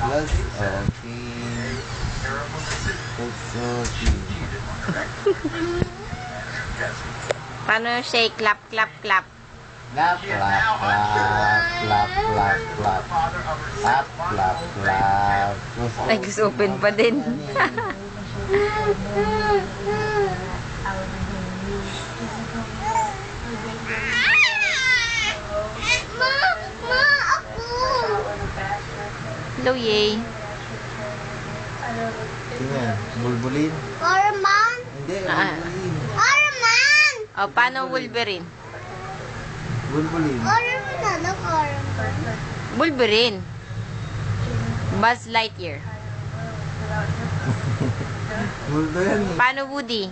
plus okay. Paano shake? Clap, clap, clap. Clap, clap, clap, clap, clap, clap. Clap, clap, clap. Ay, gusto open pa din. Hello, yay. Tingnan, bulbulin. Orman? Hindi, bulbulin. Orman! O, paano Wolverine? Bulbulin. Orman ano Orman? Wolverine. Buzz Lightyear. Bulto yan eh. Paano Woody?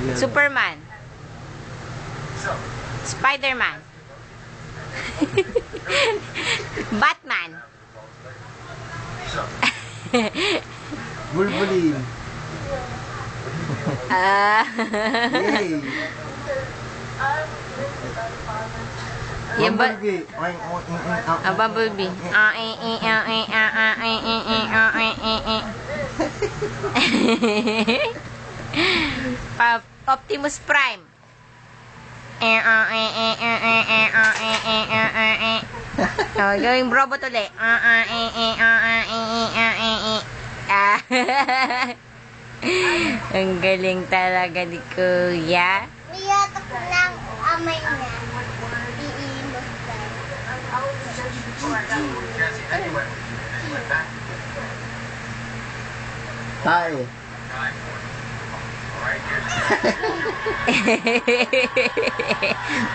Yan. Superman. Spider-Man. Batman. Bulbulin. Yay! Yan ba? Bumblebee. Bumblebee. Optimus Prime. Gawing robot ulit. Ang galing talaga ni Kuya. Iyatok lang amay niya. Iimos Tae.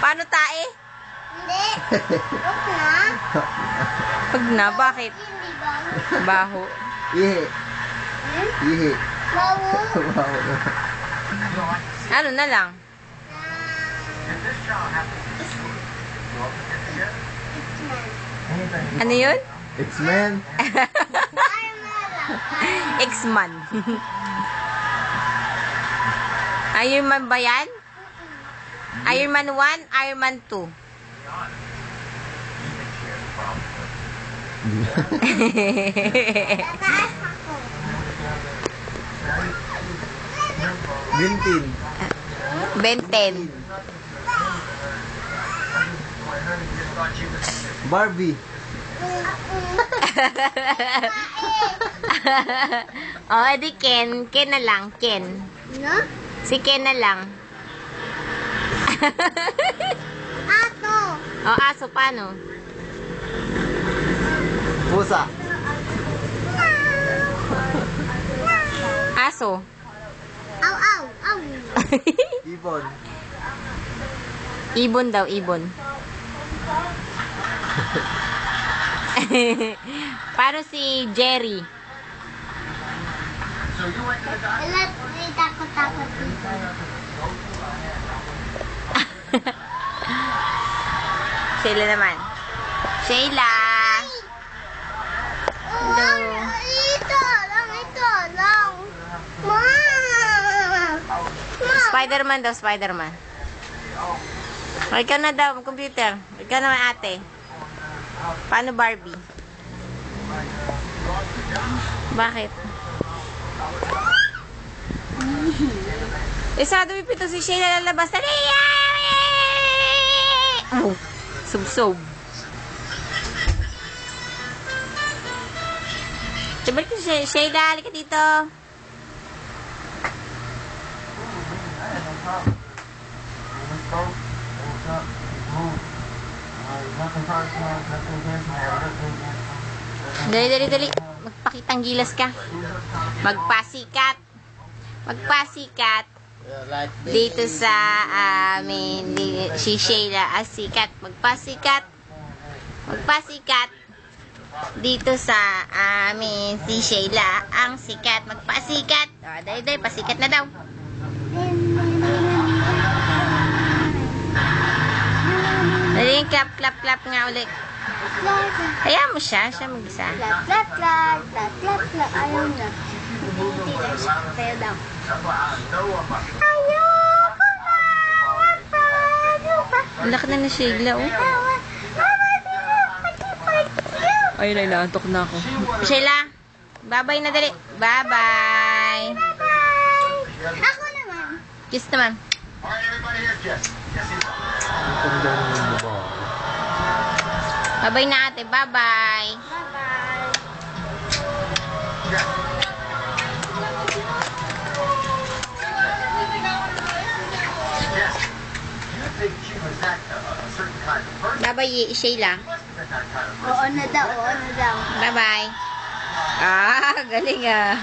Paano tae? Hindi. Huwag na. Pag na, bakit? Hindi ba? Baho. Ihi. Ihi. Bawo. Wow. Ano na lang? Ano yun? X-Men. X-Man. Iron Man ba yan? Iron Man 1, Iron Man 2. Tataas ako. Bintin. Ben 10. Barbie. Oh, edi Ken. Ken na lang. Ken. No? Si Ken na lang. Ato. Oh, aso, paano? Pusa. Aso. Aw, aw, aw. Ibon. Ibon daw, ibon. Paano si Jerry? Wala, may takot-takot dito. Sheila naman. Sheila! Hello. Ito lang, ito lang. Ma! Spider-Man daw, Spider-Man. O, ikaw na daw, computer. Ikaw naman ate. Paano Barbie? Bakit? Isado may pito si Sheila lalabas. Dali! Oh, sub-sub. Sabalik ko si Sheila, halika dito. Dali, dali, dali. Magpakitang gilas ka. Magpasikat. Magpasikat. Dito sa amin, si Sheila sikat. Magpasikat. Magpasikat. Dito sa amin, si Sheila ang sikat. Magpasikat. O, dali, dali. Pasikat na daw. Dali, clap, clap, clap nga ulit. Hayaan mo siya. Siya mag-isa. Clap, clap, clap, clap, clap, clap. Ayaw na. Hindi lang siya. Tayo daw. Ayoko na. Paano ba? Laki na na Sheila, oh. Mama, di mo. Ayun na, inaantok na ako. Sheila, bye-bye na dali. Bye-bye. Bye-bye! Ako naman. Kiss naman. Bye-bye na ate. Bye-bye. Bye-bye. Bye-bye, Sheila. Oo na daw, oo na daw. Bye-bye. Ah, galing ah.